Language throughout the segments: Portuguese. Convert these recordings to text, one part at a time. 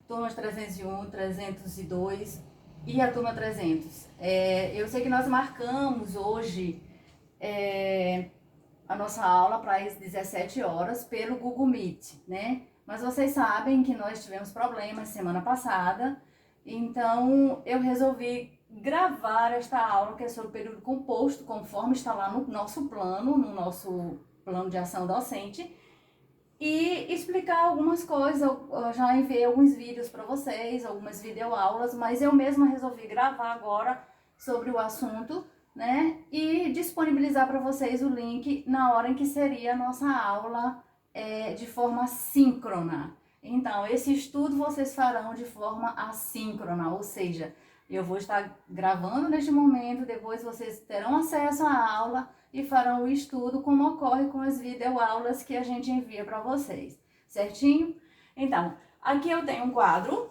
turmas 301, 302 e a turma 300. Eu sei que nós marcamos hoje a nossa aula para as 17 horas pelo Google Meet, né? Mas vocês sabem que nós tivemos problemas semana passada, então eu resolvi gravar esta aula que é sobre o período composto, conforme está lá no nosso plano de ação docente, e explicar algumas coisas. Eu já enviei alguns vídeos para vocês, algumas videoaulas, mas eu mesma resolvi gravar agora sobre o assunto, né? E disponibilizar para vocês o link na hora em que seria a nossa aula de forma síncrona. Então, esse estudo vocês farão de forma assíncrona, ou seja, eu vou estar gravando neste momento, depois vocês terão acesso à aula e farão o estudo como ocorre com as videoaulas que a gente envia para vocês, certinho? Então, aqui eu tenho um quadro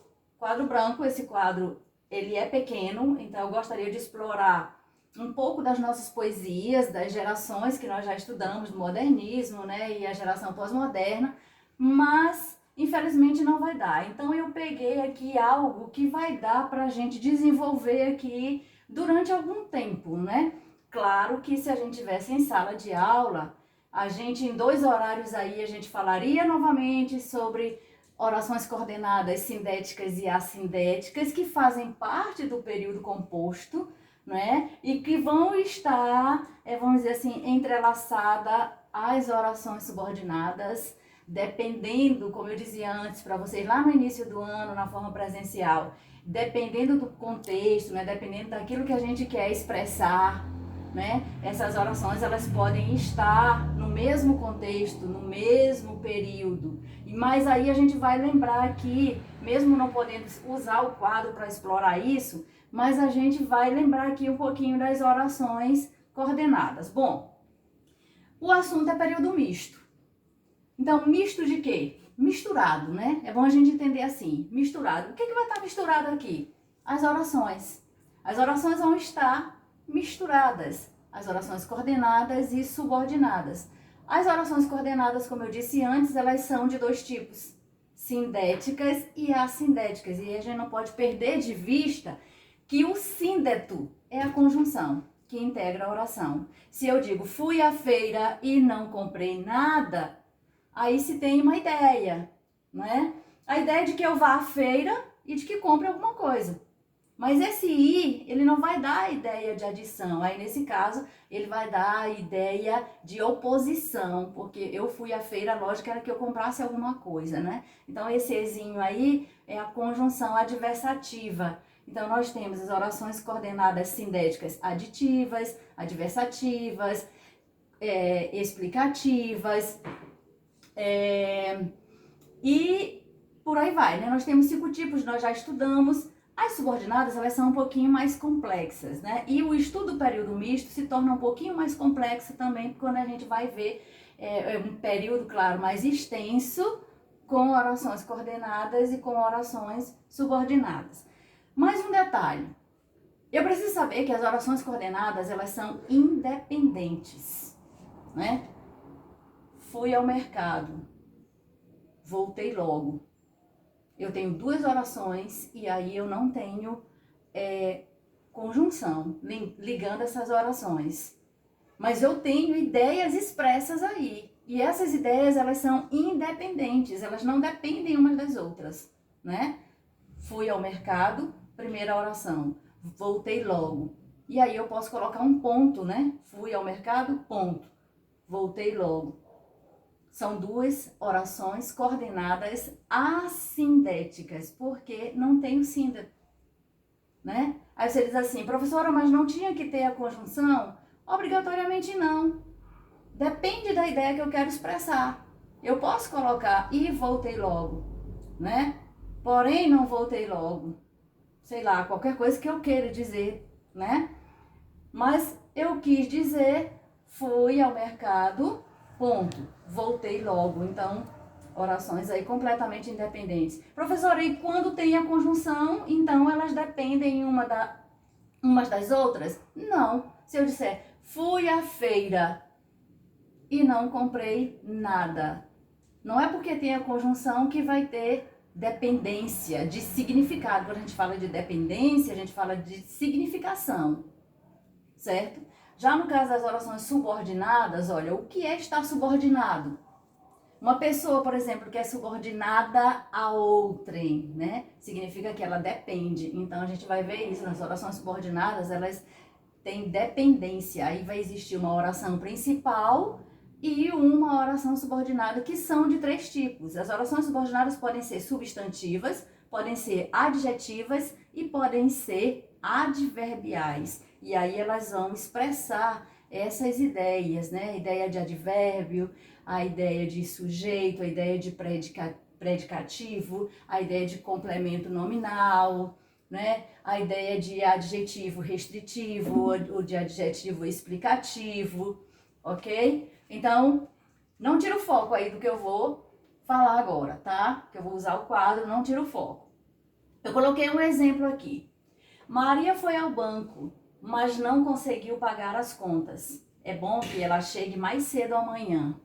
branco. Esse quadro, ele é pequeno, então eu gostaria de explorar um pouco das nossas poesias, das gerações que nós já estudamos, do modernismo, né, e a geração pós-moderna, mas infelizmente não vai dar. Então eu peguei aqui algo que vai dar para a gente desenvolver aqui durante algum tempo, né? Claro que se a gente tivesse em sala de aula, a gente em 2 horários aí a gente falaria novamente sobre orações coordenadas sindéticas e assindéticas que fazem parte do período composto, né? E que vão estar, vamos dizer assim, entrelaçada às orações subordinadas, dependendo, como eu dizia antes para vocês lá no início do ano, na forma presencial, dependendo do contexto, né? Dependendo daquilo que a gente quer expressar, né? Essas orações, elas podem estar no mesmo contexto, no mesmo período. Mas aí a gente vai lembrar aqui, mesmo não podendo usar o quadro para explorar isso, mas a gente vai lembrar aqui um pouquinho das orações coordenadas. Bom, o assunto é período misto. Então, misto de quê? Misturado, né? É bom a gente entender assim, misturado. O que vai estar misturado aqui? As orações. As orações vão estar misturadas. As orações coordenadas e subordinadas. As orações coordenadas, como eu disse antes, elas são de 2 tipos, sindéticas e assindéticas. E a gente não pode perder de vista que o síndeto é a conjunção que integra a oração. Se eu digo, fui à feira e não comprei nada, aí se tem uma ideia, né? A ideia de que eu vá à feira e de que compre alguma coisa. Mas esse ir, ele não vai dar a ideia de adição. Aí, nesse caso, ele vai dar a ideia de oposição, porque eu fui à feira, a lógica era que eu comprasse alguma coisa, né? Então, esse ezinho aí é a conjunção adversativa. Então, nós temos as orações coordenadas sindéticas aditivas, adversativas, explicativas, e por aí vai, né? Nós temos 5 tipos, nós já estudamos. As subordinadas, elas são um pouquinho mais complexas, né? E o estudo do período misto se torna um pouquinho mais complexo também quando a gente vai ver um período, claro, mais extenso, com orações coordenadas e com orações subordinadas. Mais um detalhe. Eu preciso saber que as orações coordenadas, elas são independentes, né? Fui ao mercado, voltei logo. Eu tenho 2 orações e aí eu não tenho conjunção ligando essas orações. Mas eu tenho ideias expressas aí. E essas ideias, elas são independentes, elas não dependem umas das outras, né? Fui ao mercado, primeira oração. Voltei logo. E aí eu posso colocar um ponto, né? Fui ao mercado, ponto. Voltei logo. São 2 orações coordenadas assindéticas, porque não tem o síndeto, né? Aí você diz assim, professora, mas não tinha que ter a conjunção? Obrigatoriamente não. Depende da ideia que eu quero expressar. Eu posso colocar e voltei logo, né? Porém, não voltei logo. Sei lá, qualquer coisa que eu queira dizer, né? Mas eu quis dizer, fui ao mercado, ponto. Voltei logo. Então, orações aí completamente independentes. Professora, e quando tem a conjunção, então elas dependem umas das outras? Não. Se eu disser, fui à feira e não comprei nada. Não é porque tem a conjunção que vai ter dependência, de significado. Quando a gente fala de dependência, a gente fala de significação, certo? Já no caso das orações subordinadas, olha, o que é estar subordinado? Uma pessoa, por exemplo, que é subordinada a outrem, né? Significa que ela depende. Então, a gente vai ver isso nas orações subordinadas, elas têm dependência. Aí vai existir uma oração principal e uma oração subordinada, que são de 3 tipos. As orações subordinadas podem ser substantivas, podem ser adjetivas e podem ser adverbiais. E aí elas vão expressar essas ideias, né? A ideia de advérbio, a ideia de sujeito, a ideia de predicativo, a ideia de complemento nominal, né? A ideia de adjetivo restritivo, ou de adjetivo explicativo, ok? Então, não tira o foco aí do que eu vou falar agora, tá? Que eu vou usar o quadro, não tira o foco. Eu coloquei um exemplo aqui. Maria foi ao banco, mas não conseguiu pagar as contas. É bom que ela chegue mais cedo amanhã.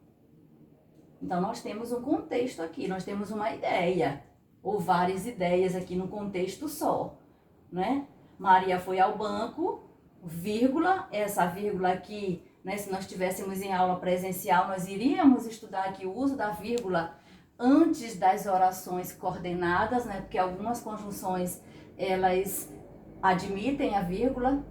Então, nós temos um contexto aqui, nós temos uma ideia, ou várias ideias aqui no contexto só, né? Maria foi ao banco, vírgula, essa vírgula aqui, né? Se nós estivéssemos em aula presencial, nós iríamos estudar aqui o uso da vírgula antes das orações coordenadas, né? Porque algumas conjunções, elas admitem a vírgula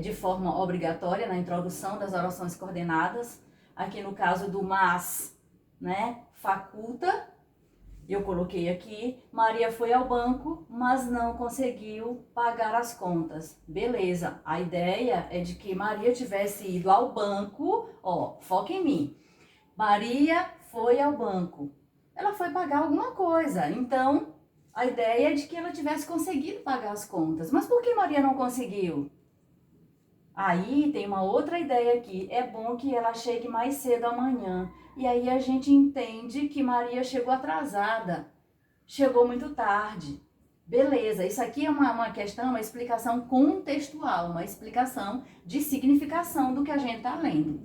de forma obrigatória na introdução das orações coordenadas. Aqui no caso do mas, né, faculta, eu coloquei aqui, Maria foi ao banco, mas não conseguiu pagar as contas. Beleza, a ideia é de que Maria tivesse ido ao banco, ó, foca em mim. Maria foi ao banco, ela foi pagar alguma coisa, então a ideia é de que ela tivesse conseguido pagar as contas. Mas por que Maria não conseguiu? Aí tem uma outra ideia aqui, é bom que ela chegue mais cedo amanhã. E aí a gente entende que Maria chegou atrasada, chegou muito tarde. Beleza, isso aqui é uma questão, uma explicação contextual, uma explicação de significação do que a gente está lendo,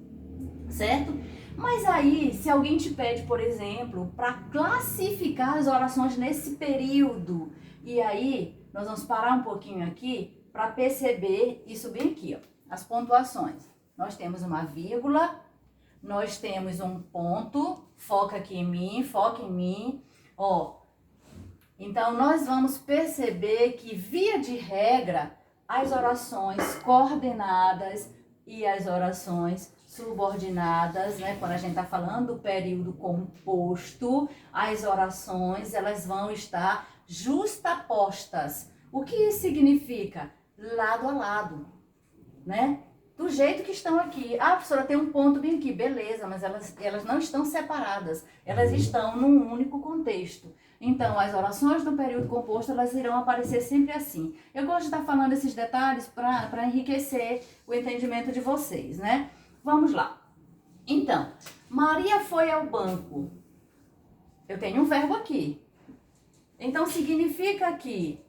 certo? Mas aí, se alguém te pede, por exemplo, para classificar as orações nesse período, e aí nós vamos parar um pouquinho aqui para perceber isso bem aqui, ó. As pontuações. Nós temos uma vírgula, nós temos um ponto, foca aqui em mim, foca em mim, ó. Então, nós vamos perceber que, via de regra, as orações coordenadas e as orações subordinadas, né? Quando a gente está falando do período composto, as orações, elas vão estar justapostas. O que isso significa? Lado a lado, né? Do jeito que estão aqui. Ah, professora, tem um ponto bem aqui. Beleza, mas elas não estão separadas. Elas estão num único contexto. Então, as orações do período composto, elas irão aparecer sempre assim. Eu gosto de estar falando esses detalhes para enriquecer o entendimento de vocês, né? Vamos lá. Então, Maria foi ao banco. Eu tenho um verbo aqui. Então, significa que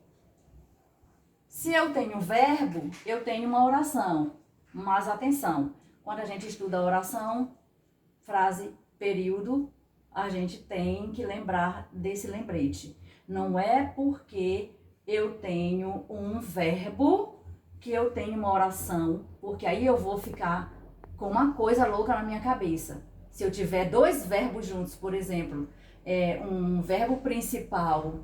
se eu tenho um verbo, eu tenho uma oração. Mas atenção, quando a gente estuda a oração, frase, período, a gente tem que lembrar desse lembrete. Não é porque eu tenho um verbo que eu tenho uma oração, porque aí eu vou ficar com uma coisa louca na minha cabeça. Se eu tiver 2 verbos juntos, por exemplo, um verbo principal,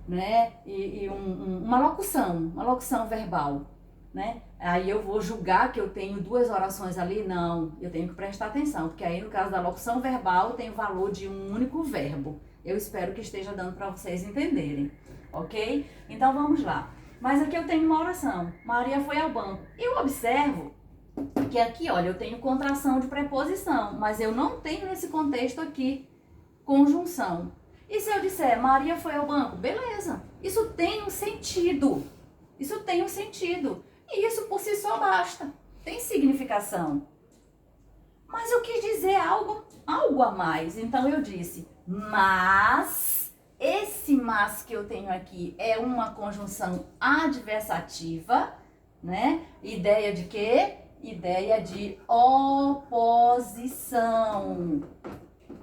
né, e uma locução verbal, né? Aí eu vou julgar que eu tenho 2 orações ali? Não, eu tenho que prestar atenção, porque aí no caso da locução verbal tem o valor de um único verbo. Eu espero que esteja dando para vocês entenderem, ok? Então vamos lá. Mas aqui eu tenho uma oração. Maria foi ao banco. Eu observo que aqui, olha, eu tenho contração de preposição, mas eu não tenho nesse contexto aqui conjunção. E se eu disser Maria foi ao banco? Beleza, isso tem um sentido. Isso tem um sentido. E isso por si só basta. Tem significação. Mas eu quis dizer algo a mais. Então eu disse, mas, esse mas que eu tenho aqui é uma conjunção adversativa, né? Ideia de quê? Ideia de oposição.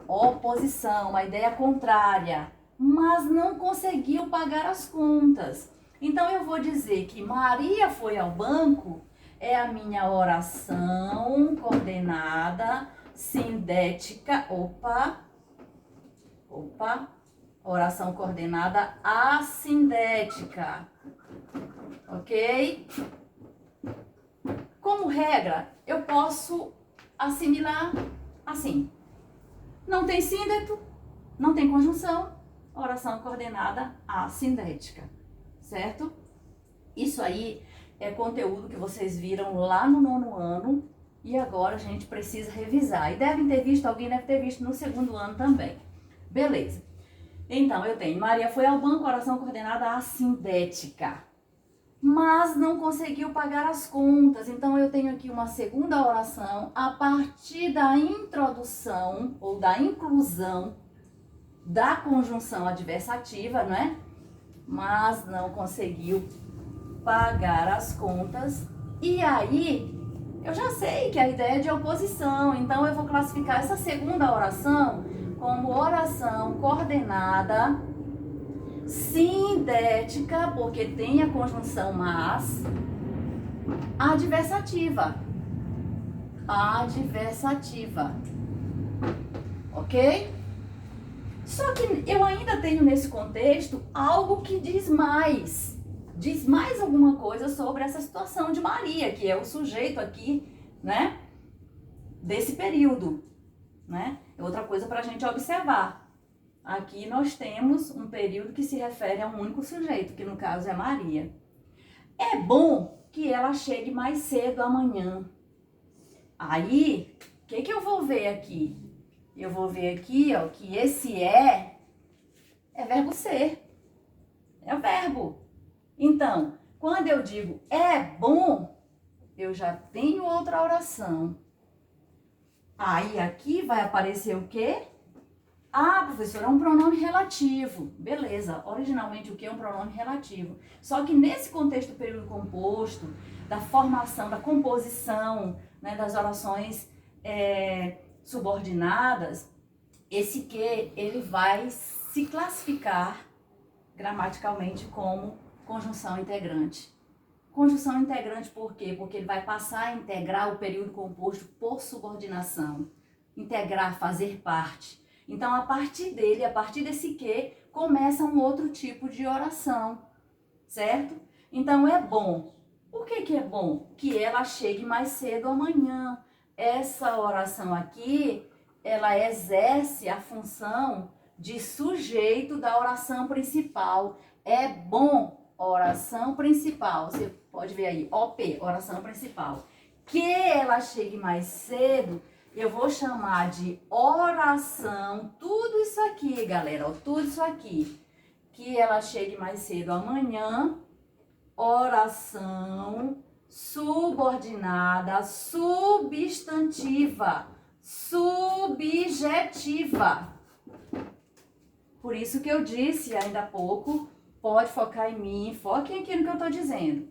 Oposição, uma ideia contrária. mas não conseguiu pagar as contas. Então eu vou dizer que Maria foi ao banco é a minha oração coordenada sindética. Oração coordenada assindética. Ok? Como regra, eu posso assimilar assim. Não tem síndeto, não tem conjunção, oração coordenada assindética, certo? Isso aí é conteúdo que vocês viram lá no 9º ano e agora a gente precisa revisar. E devem ter visto, alguém deve ter visto no 2º ano também. Beleza. Então, eu tenho Maria foi ao banco, oração coordenada assindética, mas não conseguiu pagar as contas. Então, eu tenho aqui uma segunda oração a partir da introdução ou da inclusão da conjunção adversativa, não é? Mas não conseguiu pagar as contas. E aí, eu já sei que a ideia é de oposição, então eu vou classificar essa segunda oração como oração coordenada sindética, porque tem a conjunção mas, adversativa. Ok? Só que eu ainda tenho nesse contexto algo que diz mais alguma coisa sobre essa situação de Maria, que é o sujeito aqui, né, desse período, né? É outra coisa para a gente observar. Aqui nós temos um período que se refere a um único sujeito, que no caso é Maria. É bom que ela chegue mais cedo amanhã. Aí, o que eu vou ver aqui? Eu vou ver aqui, ó, que esse é verbo ser. É o verbo. Então, quando eu digo é bom, eu já tenho outra oração. Aí aqui vai aparecer o quê? Ah, professora, é um pronome relativo. Beleza, originalmente o que é um pronome relativo? Só que nesse contexto do período composto, da formação, da composição, né, das orações subordinadas, esse que ele vai se classificar gramaticalmente como conjunção integrante. Conjunção integrante por quê? Porque ele vai passar a integrar o período composto por subordinação. Integrar, fazer parte. Então, a partir dele, a partir desse que, começa um outro tipo de oração, certo? Então, é bom. Por que é bom? Que ela chegue mais cedo amanhã. Essa oração aqui, ela exerce a função de sujeito da oração principal. É bom, oração principal. Você pode ver aí, OP, oração principal. Que ela chegue mais cedo, eu vou chamar de oração, tudo isso aqui, galera, ó, tudo isso aqui. Que ela chegue mais cedo amanhã, oração subordinada, substantiva, subjetiva. Por isso que eu disse ainda há pouco, pode focar em mim, foquem aqui no que eu estou dizendo.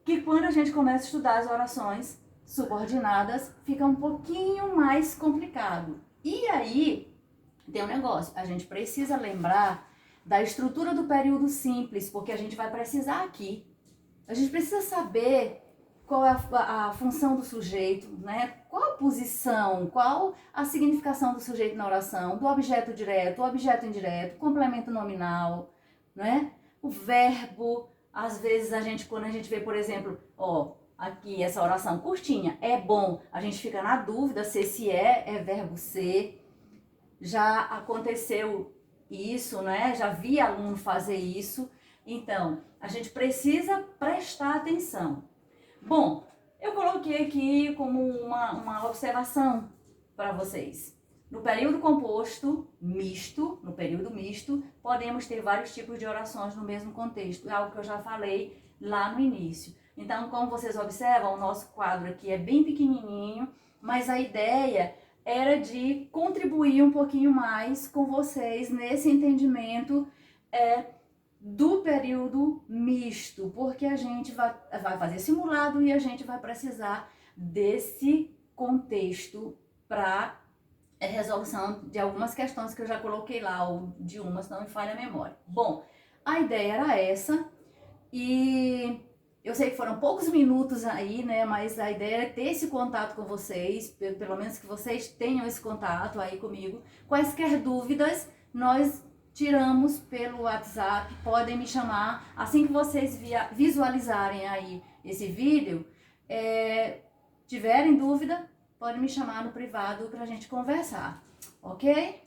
Que quando a gente começa a estudar as orações subordinadas, fica um pouquinho mais complicado. E aí, tem um negócio, a gente precisa lembrar da estrutura do período simples, porque a gente vai precisar aqui. A gente precisa saber qual é a função do sujeito, né? Qual a posição, qual a significação do sujeito na oração, do objeto direto, objeto indireto, complemento nominal, né? O verbo, às vezes quando a gente vê, por exemplo, ó, aqui essa oração curtinha, é bom, a gente fica na dúvida se esse é verbo ser. Já aconteceu isso, né? Já vi aluno fazer isso. Então, a gente precisa prestar atenção. Bom, eu coloquei aqui como uma observação para vocês. No período composto misto, no período misto, podemos ter vários tipos de orações no mesmo contexto. É algo que eu já falei lá no início. Então, como vocês observam, o nosso quadro aqui é bem pequenininho, mas a ideia era de contribuir um pouquinho mais com vocês nesse entendimento do período misto, porque a gente vai fazer simulado e a gente vai precisar desse contexto para resolução de algumas questões que eu já coloquei lá, ou de uma, se não me falha a memória. Bom, a ideia era essa, e eu sei que foram poucos minutos aí, né, mas a ideia é ter esse contato com vocês, pelo menos que vocês tenham esse contato aí comigo. Quaisquer dúvidas, nós tiramos pelo WhatsApp, podem me chamar, assim que vocês visualizarem aí esse vídeo, tiverem dúvida, podem me chamar no privado pra gente conversar, ok?